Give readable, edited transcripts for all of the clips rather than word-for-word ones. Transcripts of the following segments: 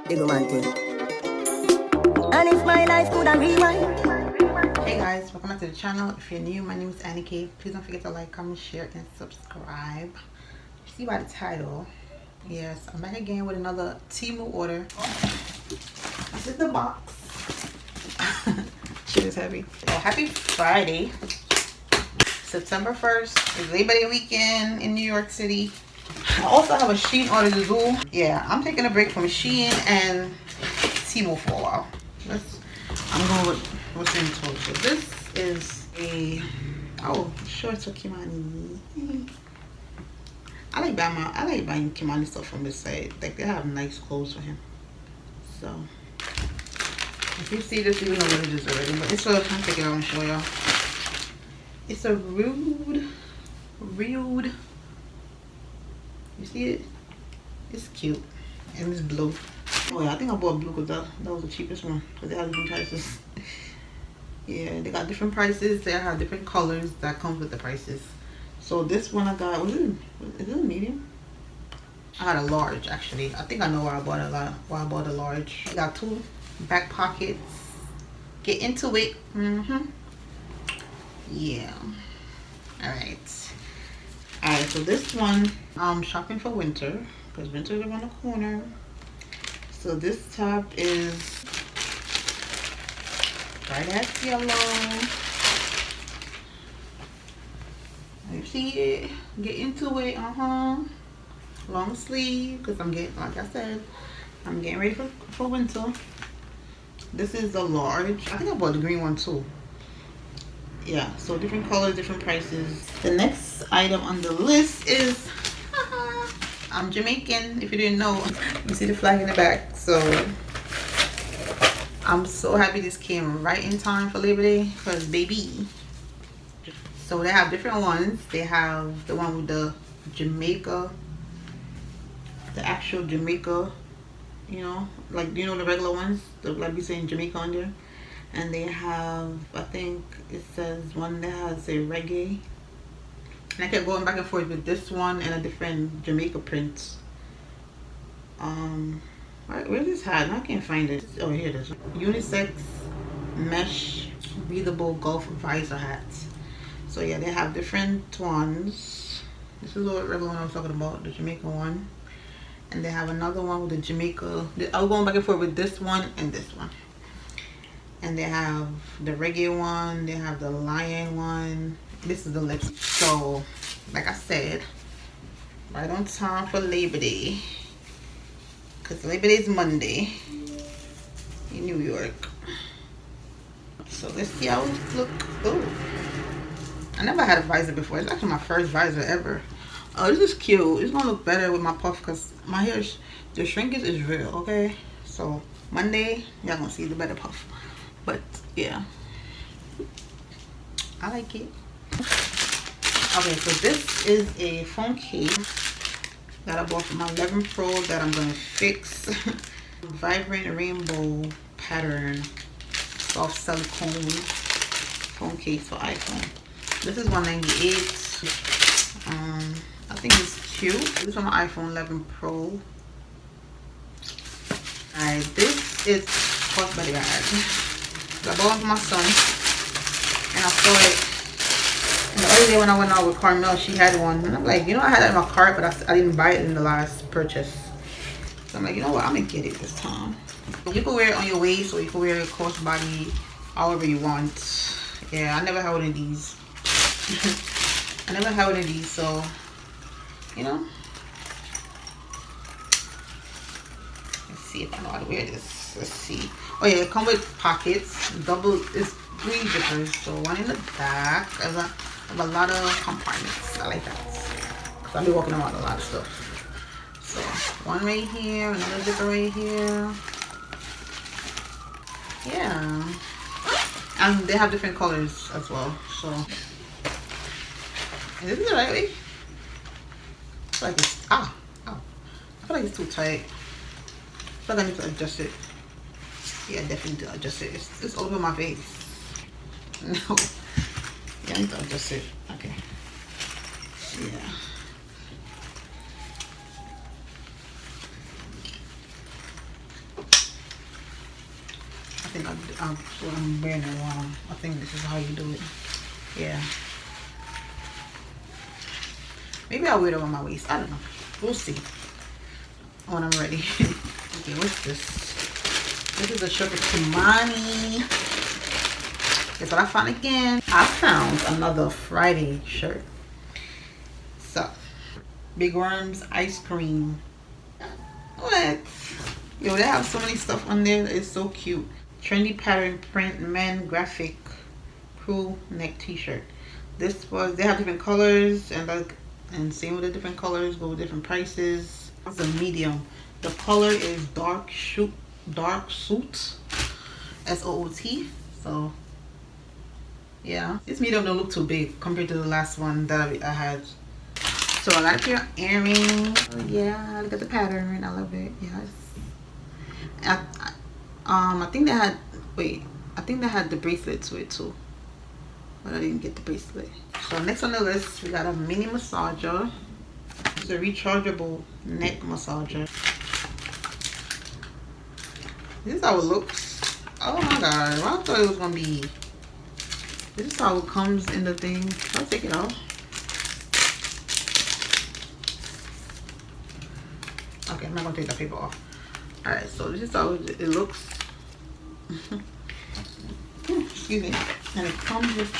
Big man thing. And if my life could have rewind. Hey guys, welcome back to the channel. If you're new, my name is Annie K. Please don't forget to like, comment, share, and subscribe. You see by the title, yes, I'm back again with another TEMU order. This is the box. Shit is heavy. Oh, happy Friday. September 1st is Labor Day weekend in New York City. I also have a Shein order to do. Yeah, I'm taking a break from Shein and TEMU for a while. I'm going with what's in total. So this is a shorts for Kimani. I like buying Kimani stuff from this site. Like, they have nice clothes for him. So if you see this, you know what it is already. But it's a, I'll take it out and show y'all. It's a rude. You see it? It's cute. And it's blue. Oh yeah, I think I bought blue because that was the cheapest one. Because they have different prices. Yeah, they got different prices. They have different colors that comes with the prices. So this one I got, is it a medium? I got a large actually. I think I know why I bought a large. I got two back pockets. Get into it. Yeah. Alright, so this one I'm shopping for winter because winter's around the corner. So this top is bright ass yellow. You see it? Get into it. Long sleeve because I'm getting, like I said, I'm getting ready for winter. This is the large. I think I bought the green one too. Yeah, so different colors, different prices. The next item on the list is I'm Jamaican, if you didn't know. You see the flag in the back. So I'm so happy this came right in time for Labor Day because baby. So they have different ones. They have the one with the Jamaica, the actual Jamaica, you know, like, you know, the regular ones, like we saying Jamaica on there. And they have, I think it says one that has a reggae. And I kept going back and forth with this one and a different Jamaica print. Where's this hat? I can't find it. Oh, here it is. Unisex mesh breathable golf visor hats. So yeah, they have different ones. This is the regular one I was talking about, the Jamaica one. And they have another one with the Jamaica. I was going back and forth with this one and this one. And they have the reggae one, they have the lion one. This is the lips. So, like I said, right on time for Labor Day. Because Labor Day is Monday in New York. So let's see how it looks. Oh, I never had a visor before. It's actually my first visor ever. Oh, this is cute. It's gonna look better with my puff because my hair, the shrinkage is real, okay? So Monday, y'all gonna see the better puff. But yeah, I like it. Okay, so this is a phone case that I bought for my 11 Pro that I'm gonna fix. Vibrant rainbow pattern soft silicone phone case for iPhone. This is $198. I think it's cute. This is for my iPhone 11 Pro. Alright, this is crossbody bag. I bought one for my son, and I saw it. And the other day when I went out with Carmel, she had one, and I'm like, you know, I had that in my cart, but I didn't buy it in the last purchase. So I'm like, you know what, I'm gonna get it this time. You can wear it on your waist, or you can wear it crossbody, however you want. Yeah, I never had one of these. I never had one of these, so you know. Let's see if I know how to wear this. Let's see. Oh yeah, it comes with pockets. Double is 3 zippers. So one in the back. I have a lot of compartments. I like that. Cause I'll be walking around a lot of stuff. So one right here, another zipper right here. Yeah. And they have different colors as well. So is this the right way? I feel like it's I feel like it's too tight. I feel like I need to adjust it. Yeah, definitely need to adjust it. It's all over my face. No. Yeah, I need to adjust it. Okay. Yeah. think I'm wearing it wrong. I think this is how you do it. Yeah. Maybe I'll wear it on my waist. I don't know. We'll see when I'm ready. Okay, what's this? This is a shirt with Kimani. Guess what I found again? I found another Friday shirt. So, Big Worms ice cream. What? Yo, they have so many stuff on there. It's so cute. Trendy pattern print men graphic crew neck t-shirt. This was, they have different colors and like, and same with the different colors go with different prices. It's a medium. The color is dark suit, SOOT. So yeah, this medium don't look too big compared to the last one that I had. So I got a pair of earrings. Oh yeah, look at the pattern. I love it. Yes. I think they had, I think they had the bracelet to it too, but I didn't get the bracelet. So next on the list, we got a mini massager. It's a rechargeable neck massager. This is how it looks. Oh my god, I thought it was gonna be. This is how it comes in the thing. I'll take it off. Okay, I'm not gonna take the paper off. Alright, so this is how it looks. Excuse me. And it comes with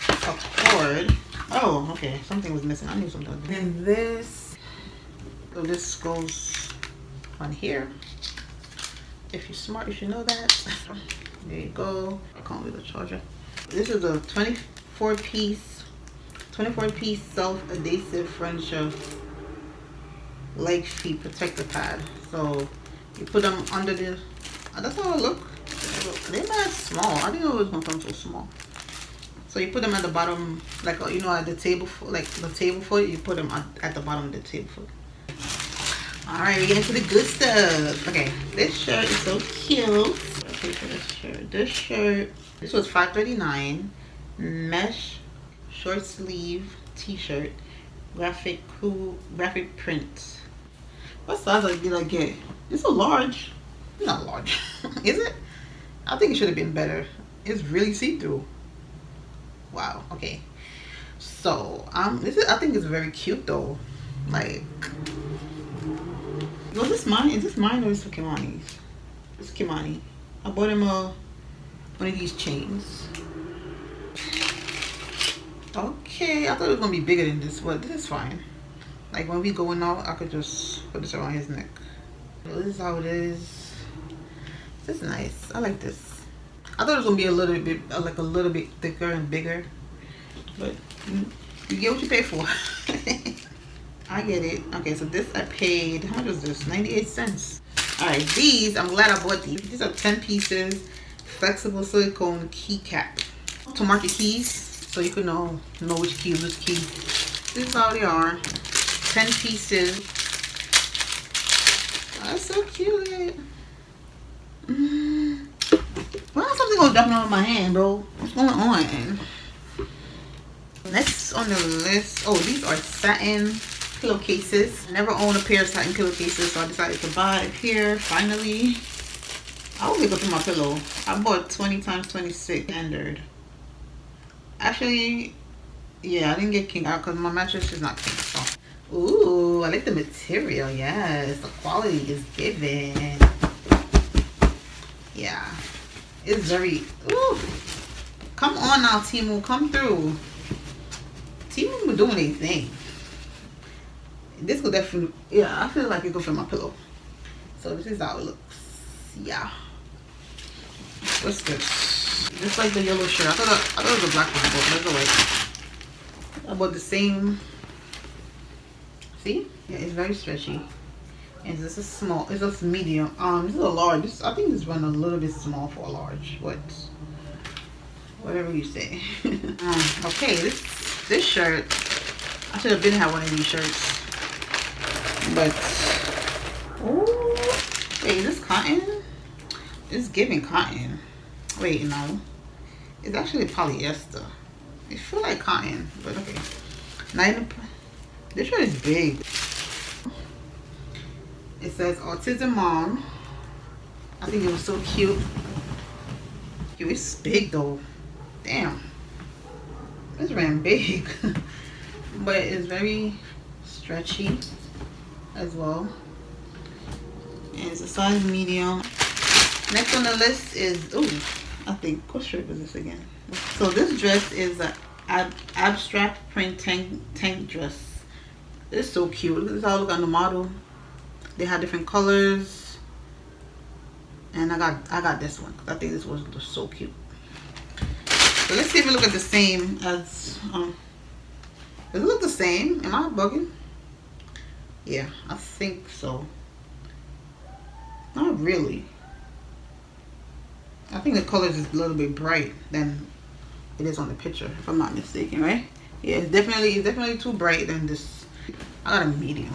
a cord. Oh, okay. Something was missing. I knew something. Then this. So this goes on here. If you're smart, you should know that. There you go. I can't with the charger. This is a 24 piece self-adhesive furniture leg feet protector pad. So you put them under the, that's how it look. They're not small. I didn't know it was gonna come so small. So you put them at the bottom, like, you know, at the table foot, like the table foot, you put them at the bottom of the table foot. Alright, we get into the good stuff. Okay, this shirt is so cute. Okay, for this shirt. This was $5.39. Mesh short sleeve t-shirt, graphic print. What size did I get? It's a large. Not large. Is it? I think it should have been better. It's really see-through. Wow. Okay. So this is, I think it's very cute though. Like, was this mine? Is this mine or is this for Kimani's? It's Kimani. I bought him one of these chains. Okay, I thought it was gonna be bigger than this, but this is fine. Like when we going out, I could just put this around his neck. So this is how it is. This is nice. I like this. I thought it was gonna be a little bit, like a little bit thicker and bigger, but you get what you pay for. I get it. Okay, so this I paid. How much was this? 98 cents. All right, these I'm glad I bought these. These are 10 pieces, flexible silicone key cap to mark your keys, so you can know which key is which key. This is how they are. 10 pieces. That's so cute. Why is something gonna dropping on my hand, bro? What's going on? Next on the list, oh, these are satin pillowcases. I never owned a pair of satin pillowcases, so I decided to buy a pair finally. I will look up in my pillow. I bought 20 x 26 standard. Actually, yeah, I didn't get king out because my mattress is not king. So. Ooh, I like the material. Yes, the quality is given. Yeah, it's very. Ooh, come on now, TEMU, come through. TEMU been doing their thing. This could definitely, yeah, I feel like it could fit my pillow. So this is how it looks. Yeah. What's this? Just like the yellow shirt. I thought it was a black one, but there's a white. I bought the same. See? Yeah, it's very stretchy. And this is small. It's a medium. This is a large. I think this one a little bit small for a large. Whatever you say. Okay, this shirt. I should have been had one of these shirts. But oh, wait, is this cotton? It's giving cotton. Wait, no. It's actually polyester. It feels like cotton, but okay. This shirt is big. It says autism mom. I think it was so cute. Yo, it's big though. Damn. It's ran big. But it's very stretchy as well. And it's a size medium. Next on the list is, ooh, I think, what shirt is this again? So this dress is a abstract print tank dress. It's so cute. This is how I look on the model. They have different colors. And I got this one because I think this was so cute. So let's see if it look at the same as does it look the same? Am I bugging? Yeah, I think so. Not really. I think the colors is a little bit bright than it is on the picture, if I'm not mistaken, right? Yeah, it's definitely too bright than this. I got a medium.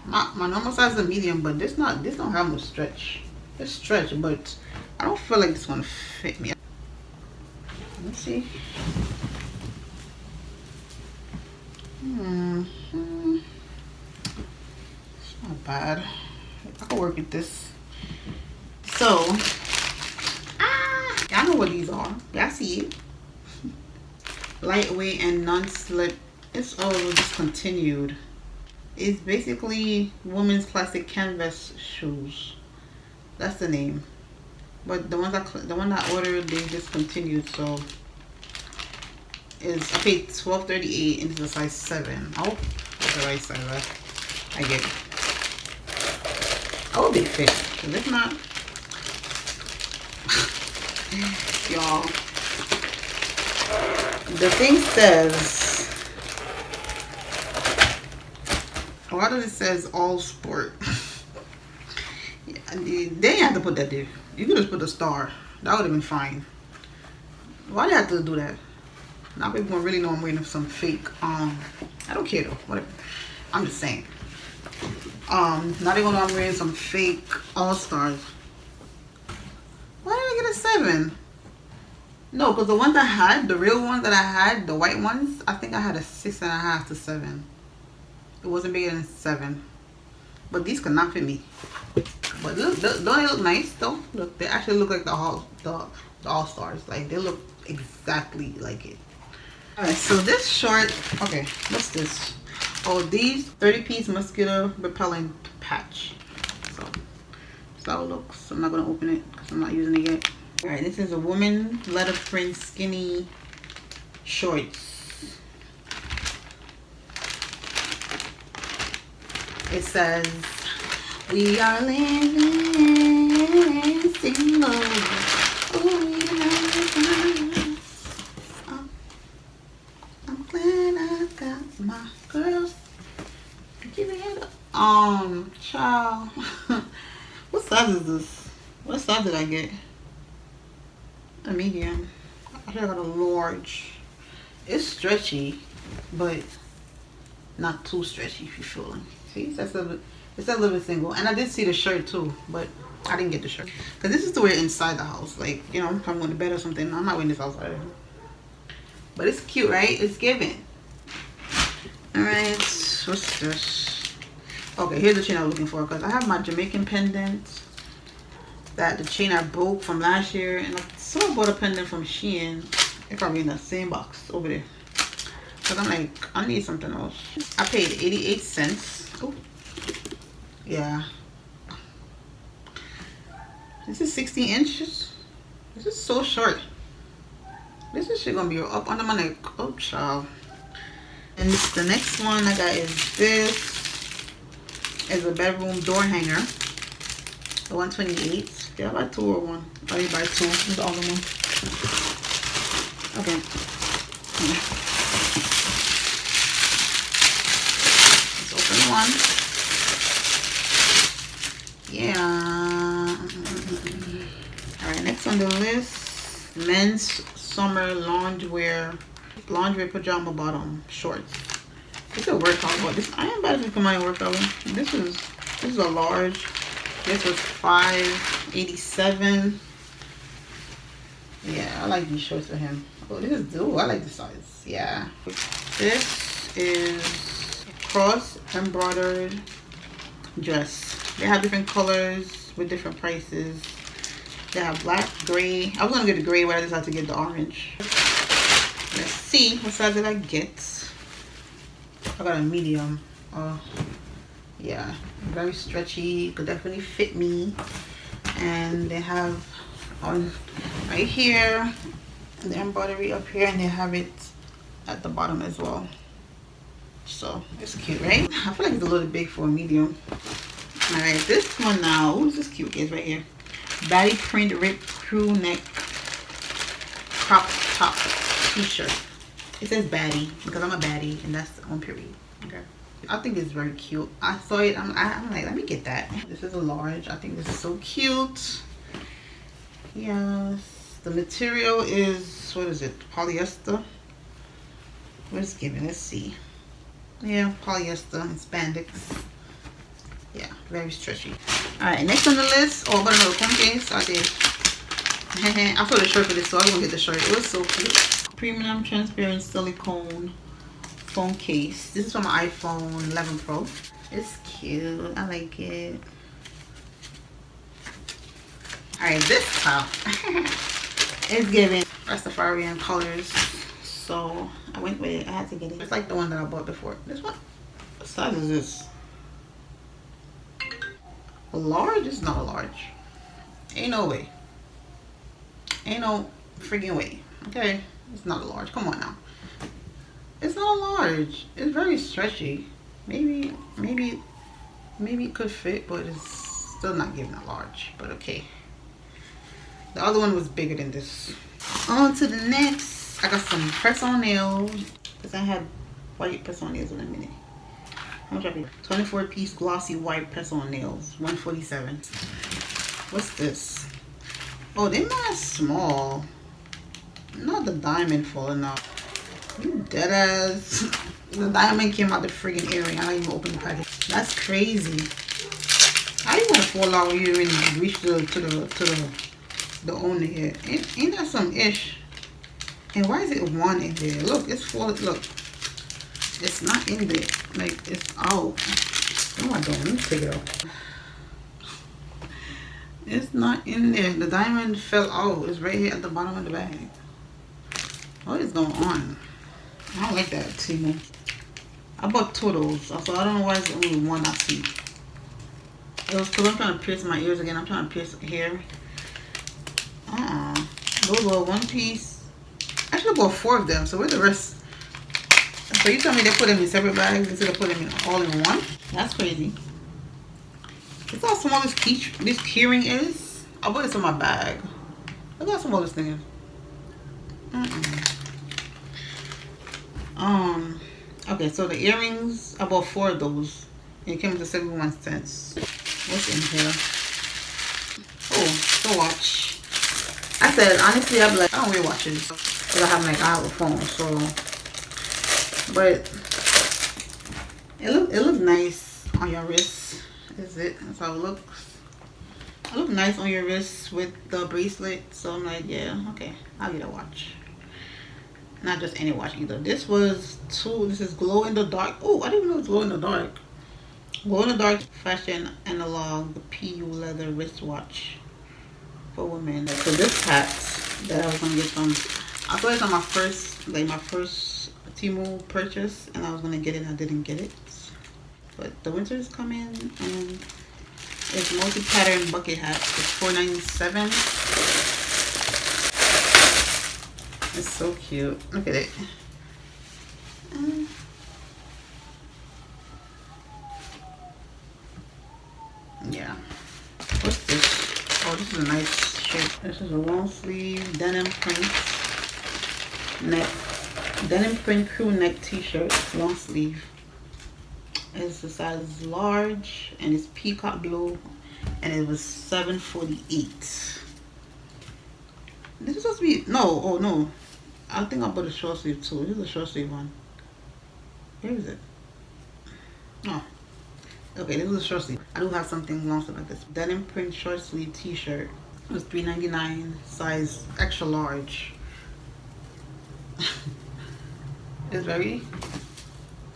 My normal size is a medium, but this don't have much stretch. It's stretch, but I don't feel like this one fit me. Let's see. It's not bad. I can work with this. So, y'all know what these are. Y'all see it. Lightweight and non-slip. It's all discontinued. It's basically women's classic canvas shoes. That's the name. But the one I ordered, they discontinued. So I paid $12.38 and it's a size 7. Oh, that's the right size. I get it. I hope they fit. Cause if not, y'all, the thing says, why does it says all sport? They didn't have to put that there. You could just put a star. That would have been fine. Why do you have to do that? Now people gonna really know I'm wearing some fake. I don't care though. Whatever. I'm just saying. Now they gonna know I'm wearing some fake all stars. Why did I get a 7? No, because the ones I had, the real ones that I had, the white ones, I think I had a 6.5 to 7. It wasn't bigger than 7. But these could not fit me. But look, don't they look nice though? Look, they actually look like the all stars. Like they look exactly like it. Alright, so this short, okay, what's this? Oh, these 30-piece mosquito repellent patch. So that's how it looks. I'm not gonna open it because I'm not using it yet. Alright, this is a woman letter print skinny shorts. It says, we are living single. I'm glad I got my girls. Keep your head up. Child. What size is this? What size did I get? A medium. I should have got a large. It's stretchy, but not too stretchy if you feel it. See, it's a little bit single. And I did see the shirt too, but I didn't get the shirt. Because this is to wear inside the house. Like, you know, if I'm going to bed or something. I'm not wearing this outside. But it's cute, right? It's giving. Alright, what's this? Okay, here's the chain I was looking for. Because I have my Jamaican pendant. The chain I broke from last year. And I sort of bought a pendant from Shein. They're probably in the same box over there. Because I'm like, I need something else. I paid 88 cents. Oh, yeah. This is 16 inches. This is so short. This is shit gonna be up under my neck. Oh, child. And the next one I got is this. Is a bedroom door hanger. The 128. Did I buy 2 or 1? I did buy 2. This is the other one. Okay. Let's open one. Yeah. Alright, next on the list, men's summer loungewear pajama bottom shorts. It's a workout, but this I am bad if you come out and work out. This is a large. This was $5.87. Yeah, I like these shorts for him. Oh, this is I like the size. Yeah. This is a cross embroidered dress. They have different colors with different prices. They have black, gray. I was gonna get the gray, but I decided to get the orange. Let's see, what size did I get? I got a medium. Yeah, very stretchy, could definitely fit me. And they have on right here the embroidery up here, and they have it at the bottom as well. So it's cute, right? I feel like it's a little big for a medium. All right, this one now. Ooh, this is cute, guys, right here. Baddie print ripped crew neck crop top t-shirt. It says baddie because I'm a baddie, and that's on period. Okay, I think it's very cute. I saw it. I'm like, let me get that. This is a large. I think this is so cute. Yes, the material is, what is it? Polyester. What is given? Let's see. Yeah, polyester and spandex. Yeah, very stretchy. Alright, next on the list. Oh, I got another phone case. I did. I saw the shirt for this, so I was gonna get the shirt. It was so cute. Premium transparent silicone phone case. This is from my iPhone 11 Pro. It's cute. I like it. Alright, this top is giving Rastafarian colors. So I went with it. I had to get it. It's like the one that I bought before. This one. What size is this? A large? It's not a large. Ain't no way. Ain't no freaking way. Okay? It's not a large. Come on now. It's not a large. It's very stretchy. Maybe it could fit, but it's still not giving a large. But okay. The other one was bigger than this. On to the next. I got some press-on nails. Because I had white press-on nails in a minute. How much I paid? 24-piece glossy white press-on nails. $147. What's this? Oh, they're not small. Not the diamond falling out. You dead ass. The diamond came out the friggin' earring. I didn't even open the package. That's crazy. How you gonna fall out here and reach to the owner here? Ain't that some ish? And why is it one in there? Look, it's full. Look, it's not in there. Like, it's out. No, I don't. Let me take it out. It's not in there. The diamond fell out. It's right here at the bottom of the bag. What is going on? I don't like that, TEMU. I bought two of those, so I don't know why it's only one I see. It was because I'm trying to pierce my ears again. I'm trying to pierce here. Those were one piece. I should have bought 4 of them. So where's the rest? So you tell me they put them in separate bags instead of putting them all in one? That's crazy. That's how small this keyring is. I put this in my bag. Look how small this thing is. Okay, so the earrings, I bought 4 of those. And it came with 71 cents. What's in here? Oh, the watch. I said, honestly, I'd be like, I don't wear watches. Because I have like, I have a phone, so. But, it looks nice on your wrist. Is it? That's how it looks. It looks nice on your wrist with the bracelet. So I'm like, yeah, okay, I'll get a watch. Not just any watch either. This was 2. This is glow in the dark. Oh, I didn't know it's glow in the dark. Glow in the dark fashion analog PU leather wristwatch for women. So this hat that I was gonna get from, I thought it was on my first TEMU purchase, and I was gonna get it and I didn't get it. But the winter is coming, and it's multi-pattern bucket hat. It's $4.97. It's so cute. Look at it. Yeah. What's this? Oh, this is a nice shirt. This is a long sleeve denim print crew neck t-shirt. Long sleeve. It's the size large, and it's peacock blue, and it was $7.48. This is supposed to be, no, oh no. I think I bought a short sleeve too. This is a short sleeve one. Where is it? Oh. Okay, this is a short sleeve. I do have something long sleeve like this. Denim print short sleeve t-shirt. It was $3.99, size extra large. It's very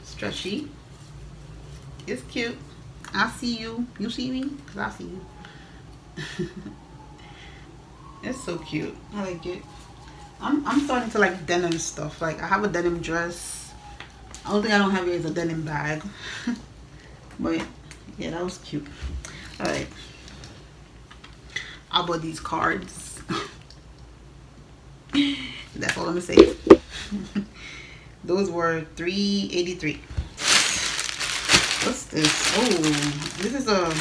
stretchy. It's cute. I see you. You see me? Because I see you. It's so cute. I like it. I'm starting to like denim stuff. Like I have a denim dress. The only thing I don't have here is a denim bag. But yeah, that was cute. Alright. I bought these cards. That's all I'm gonna say. Those were $3.83. What's this? Oh, this is a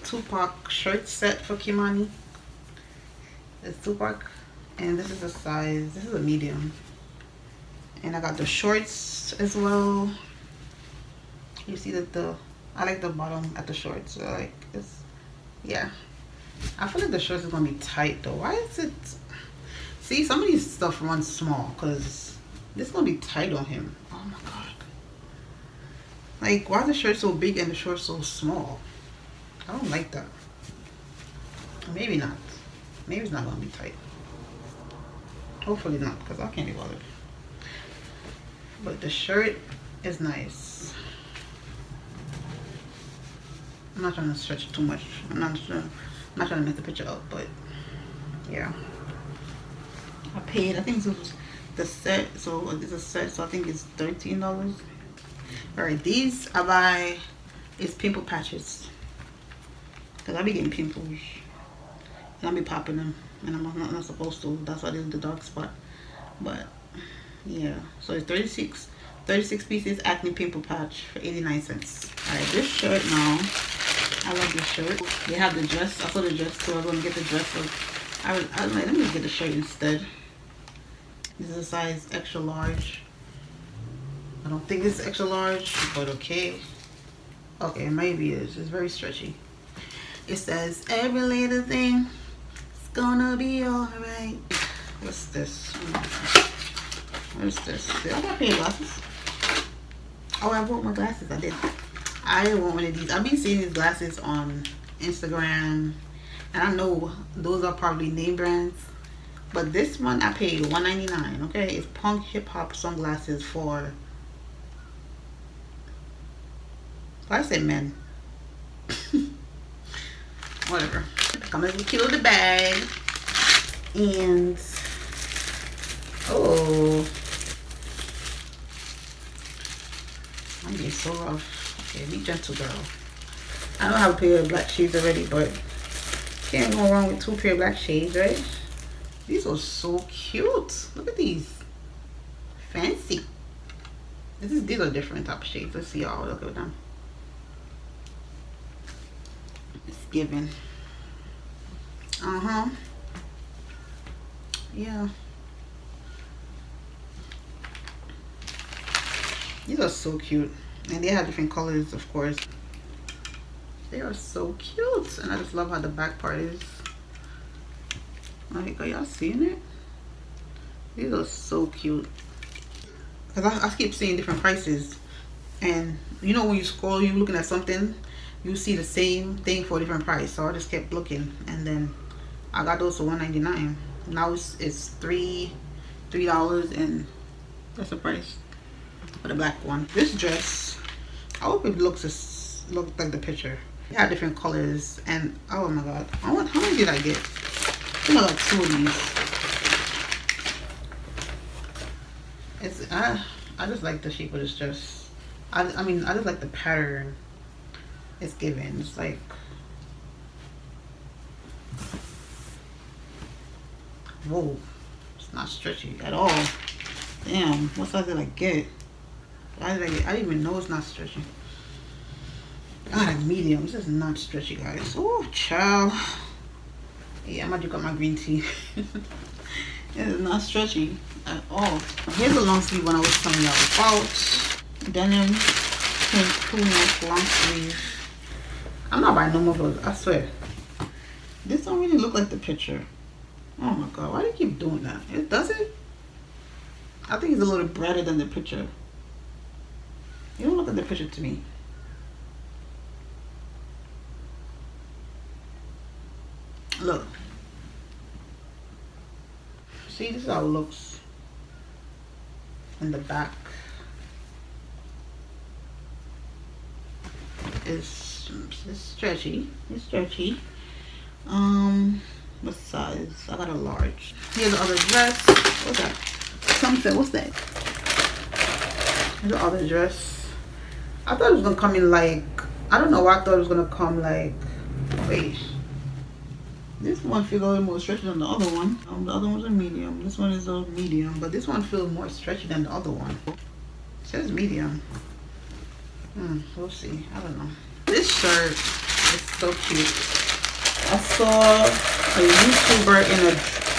Tupac shirt set for Kimani. It's Tupac, and this is a size. This is a medium, and I got the shorts as well. You see that I like the bottom at the shorts. Like it's, yeah. I feel like the shorts is gonna be tight though. Why is it? See, some of these stuff runs small because this is gonna be tight on him. Oh my god. Like, why is the shirt so big and the shorts so small? I don't like that. Maybe not. Maybe it's not gonna be tight. Hopefully not, because I can't be bothered. But the shirt is nice. I'm not trying to stretch it too much. I'm not trying to mess the picture up, but yeah. I paid, I think this was the set, so it's a set, so I think it's $13. Alright, these I buy, it's pimple patches. Because I be getting pimples. And I be popping them. And I'm not supposed to. That's why there's the dark spot. But, yeah. So it's 36 pieces acne pimple patch for 89 cents. Alright, this shirt now. I love this shirt. They have the dress. I saw the dress too. I was going to get the dress. So I was like, let me get the shirt instead. This is a size extra large. I don't think it's extra large, but okay. Okay, maybe it is. It's very stretchy. It says, every little thing is gonna be alright. What's this? What's this? Did I got pair of glasses? Oh, I bought my glasses. I did. I want one of these. I've been seeing these glasses on Instagram. And I know those are probably name brands. But this one I paid $1.99. Okay, it's punk hip hop sunglasses for. I said men. Whatever. Come in with kilo the bag. And oh, I'm getting so rough. Okay, be gentle, girl. I don't have a pair of black shades already, but can't go wrong with 2 pair of black shades, right? These are so cute. Look at these. Fancy. These are different type of shades. Let's see y'all. Look at them. It's giving. Yeah. These are so cute. And they have different colors, of course. They are so cute. And I just love how the back part is. Like, are y'all seeing it? These are so cute. Because I keep seeing different prices. And you know when you scroll, you're looking at something, you see the same thing for a different price. So I just kept looking. And then I got those for $1.99. Now it's $3 and that's the price for the black one. This dress, I hope it looks like the picture. They have different colors and oh my god. How many did I get? I think I got 2 of these. I just like the shape of this dress. I mean I just like the pattern it's given. It's like whoa, it's not stretchy at all. Damn, what size did I get? Why did I get? I didn't even know it's not stretchy. I got a medium. This is not stretchy, guys. Oh, child. Yeah, I'm gonna drink up my green tea. It is not stretchy at all. Here's the long sleeve one I was telling y'all about. Denim, pink, crew-neck, long sleeve. I'm not buying no more of those, I swear. This don't really look like the picture. Oh my god, why do you keep doing that? It doesn't? I think it's a little brighter than the picture. You don't look like the picture to me. Look. See, this is how it looks in the back. it's stretchy. It's stretchy. What size? I got a large. Here's the other dress. What's that? Something. What's that? Here's the other dress. I thought it was gonna come in like, I don't know why I thought it was gonna come like, wait. This one feels a little more stretchy than the other one. The other one's a medium. This one is a medium, but this one feels more stretchy than the other one. It says medium. We'll see. I don't know. This shirt is so cute. I saw a YouTuber in a,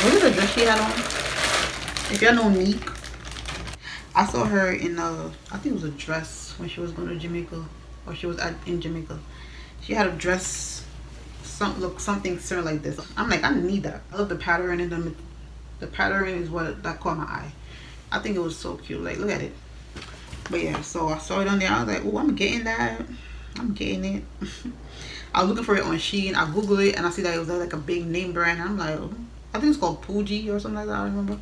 what was the dress she had on? If y'all know Neek, I saw her in a, I think it was a dress when she was going to Jamaica, or she was in Jamaica. She had a dress, something similar like this. I'm like, I need that. I love the pattern in them. The pattern is what that caught my eye. I think it was so cute. Like, look at it. But yeah, so I saw it on there. I was like, oh, I'm getting that. I'm getting it. I was looking for it on Shein. I googled it and I see that it was like a big name brand. I'm like, I think it's called Puji or something like that. I don't remember.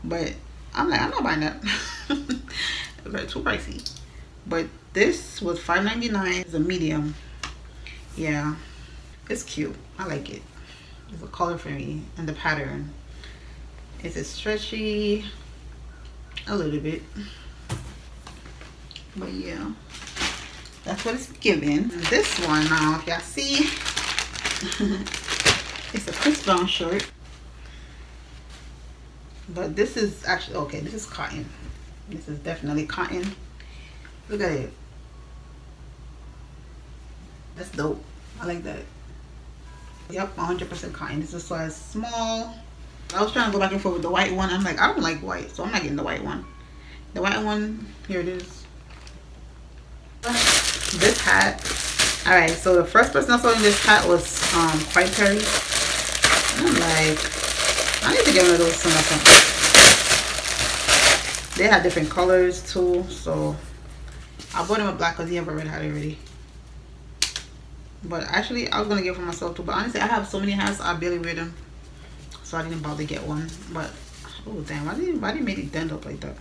But I'm like, I'm not buying that. It's like too pricey. But this was $5.99. It's a medium. Yeah, it's cute. I like it. It's a color for me and the pattern. It's a stretchy, a little bit. But yeah, that's what it's giving. This one now, if y'all see, it's a Chris Brown shirt. But this is actually, okay, this is cotton. This is definitely cotton. Look at it. That's dope. I like that. Yep, 100% cotton. This is a size small. I was trying to go back and forth with the white one. I'm like, I don't like white, so I'm not getting the white one. The white one, here it is. This hat. Alright, so the first person I saw in this hat was White Perry. And I'm like, I need to get one of those soon. They had different colors too, so I bought him a black because he have a red hat already. But actually, I was gonna get it for myself too. But honestly, I have so many hats, I barely wear them, so I didn't bother to get one. But oh damn, why did they make it dent up like that?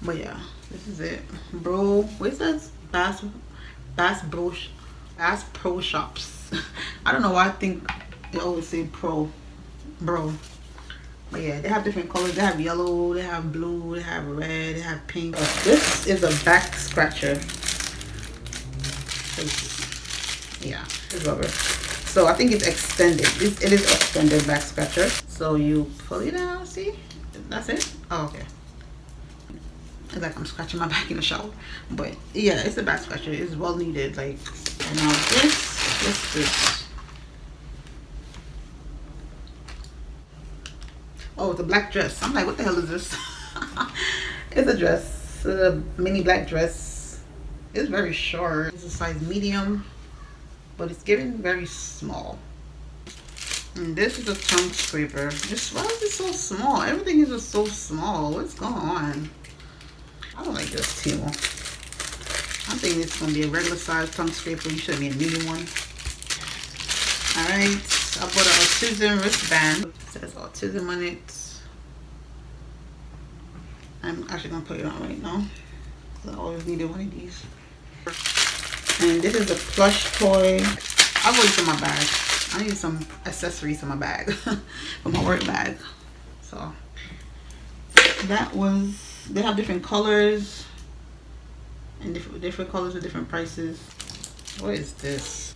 But yeah, this is it, bro. Where's that? Bass Pro Shops. I don't know why I think they always say pro, bro. But yeah, they have different colors. They have yellow, they have blue, they have red, they have pink. This is a back scratcher. Yeah, it's rubber. So I think it's extended. It is extended back scratcher. So you pull it out, see? That's it? Oh, okay. It's like I'm scratching my back in the shower. But yeah, it's a back scratcher. It's well needed. Like, and now this. Oh, it's a black dress. I'm like, what the hell is this? It's a dress. It's a mini black dress. It's very short. It's a size medium, but it's getting very small. And this is a tongue scraper. Why is it so small? Everything is just so small. What's going on? I don't like this TEMU. I'm thinking it's gonna be a regular size tongue scraper. You should be a medium one. Alright, I bought an autism wristband. It says autism on it. I'm actually gonna put it on right now. I always needed one of these. And this is a plush toy. I put it in my bag. I need some accessories in my bag. For my work bag. So that was, they have different colors and different colors with different prices. What is this?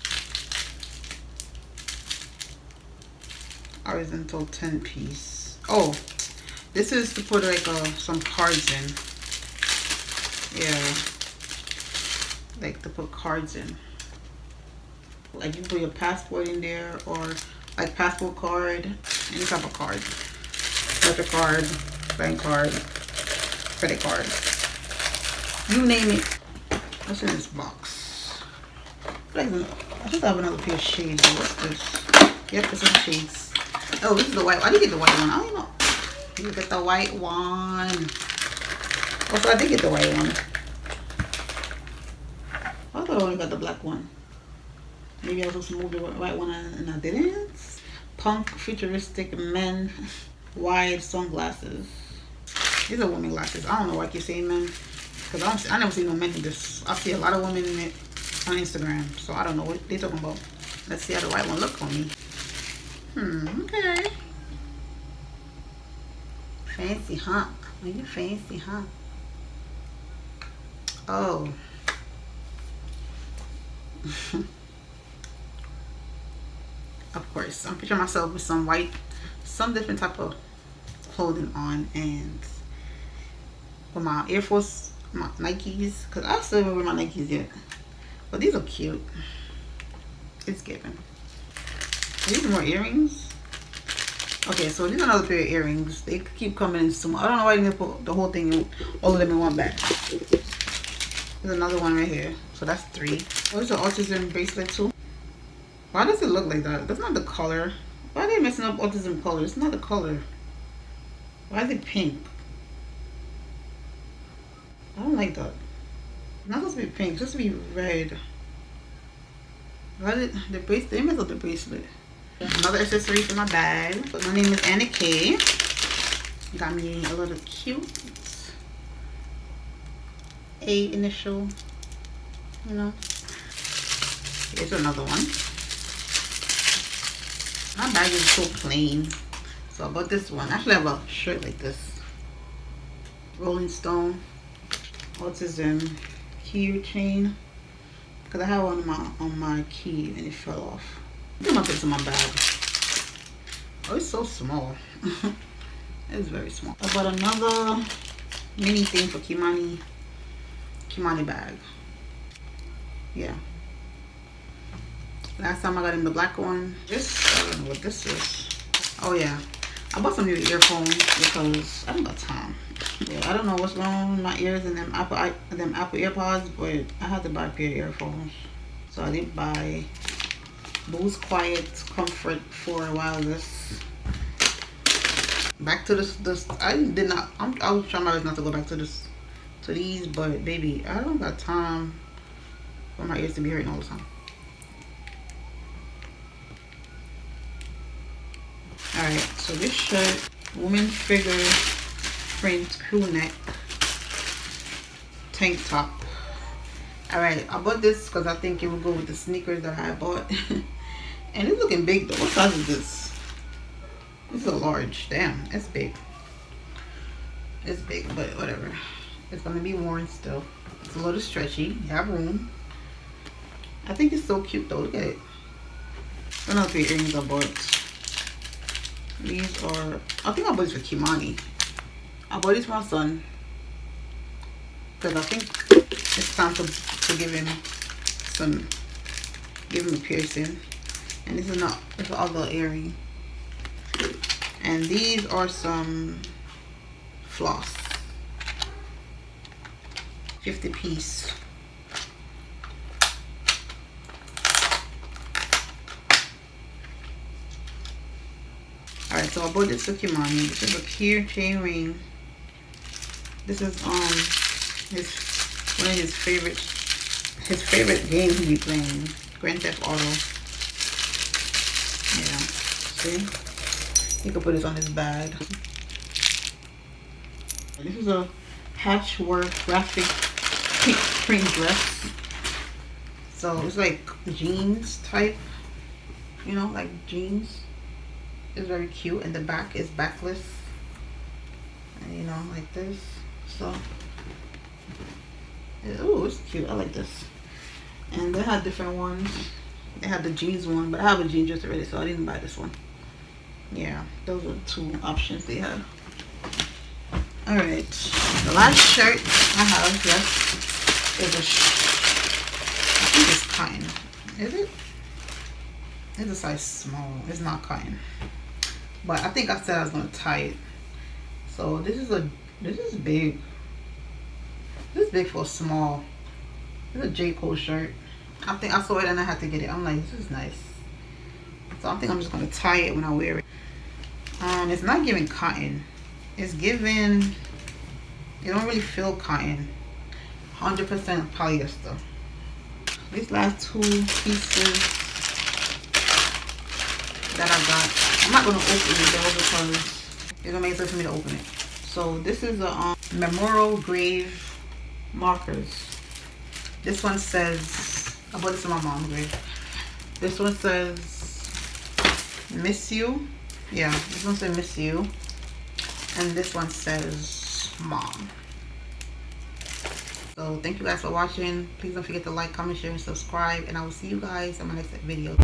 Horizontal 10 piece. Oh, this is to put like some cards in. Yeah, like to put cards in. Like you can put your passport in there, or like passport card, any type of card, debit card, bank card, credit card, you name it. What's in this box? I just have another pair of shades. What's this? Yep, this is shades. Oh, this is the white one. I did get the white one. I don't know. You get the white one. Also, I did get the white one. I thought I only got the black one. Maybe I was supposed to move the white one and I didn't. Punk futuristic men wide sunglasses. These are women glasses. I don't know why I keep saying men, because I never see no men in this. I see a lot of women in it, on Instagram. So I don't know what they're talking about. Let's see how the white one look on me. Okay. Fancy, huh? Are you fancy, huh? Oh. Of course, I'm picturing myself with some different type of clothing on, and with my Air Force, my Nikes, because I still haven't wear my Nikes yet. But these are cute. It's giving. Are these more earrings? Okay, so these are another pair of earrings. They keep coming in small. I don't know why they didn't put the whole thing, all of them in one bag. There's another one right here. So that's 3. Oh, there's an autism bracelet too. Why does it look like that? That's not the color. Why are they messing up autism color? It's not the color. Why is it pink? I don't like that. It's not supposed to be pink. It's supposed to be red. Why did the bracelet? They messed up the bracelet. Another accessory for my bag. My name is Anna K. Got me a little cute A initial. You know. Here's another one. My bag is so plain. So I bought this one. Actually, I have a shirt like this. Rolling Stone. Autism key chain. Because I have one on my key and it fell off. I'm gonna put this in my bag. Oh, it's so small. It's very small. I bought another mini thing for Kimani bag. Yeah. Last time I got him the black one. This, I don't know what this is. Oh yeah. I bought some new earphones because I don't got time. Yeah, I don't know what's going on with my ears and them Apple AirPods, but I had to buy a pair of earphones. So I did buy Bose Quiet Comfort for wireless. Back to this. I was trying my best not to go back to these, but baby, I don't got time for my ears to be hurting all the time. Alright, so this shirt, woman figure print crew neck tank top. Alright, I bought this because I think it would go with the sneakers that I bought. And it's looking big though. What size is this? This is a large. Damn, it's big. It's big, but whatever. It's gonna be worn still. It's a little stretchy. You have room. I think it's so cute though. Look at it. Another 3 earrings I bought. These are, I think I bought these for Kimani. I bought these for my son because I think it's time to give him a piercing. And this is not, it's an other earring. And these are some floss, 50 piece. Alright, so I bought this for Kimani. This is a clear chain ring. This is one of his favorite games he be playing, Grand Theft Auto. Yeah, see? You can put this on his bag. This is a patchwork graphic print dress. So it's like jeans type, you know, like jeans. It's very cute, and the back is backless, and you know, like this. So oh, it's cute. I like this. And they had different ones. They had the jeans one, but I have a jean dress already, so I didn't buy this one. Yeah, those were 2 options they had. All right, the last shirt I have left is I think it's cotton. Is it? It's a size small. It's not cotton. But I think I said I was gonna tie it. So this is big. This is big for a small. This is a J. Cole shirt. I think I saw it and I had to get it. I'm like, this is nice. So I think I'm just gonna tie it when I wear it. It's not giving cotton. It's giving, you don't really feel cotton. 100% polyester. These last 2 pieces that I got, I'm not gonna open it though because it's gonna make it for me to open it. So this is a memorial grave markers. This one says I bought this in my mom's grave. This one says miss you. Yeah, this one says miss you. And this one says mom. So thank you guys for watching. Please don't forget to like, comment, share, and subscribe. And I will see you guys in my next video.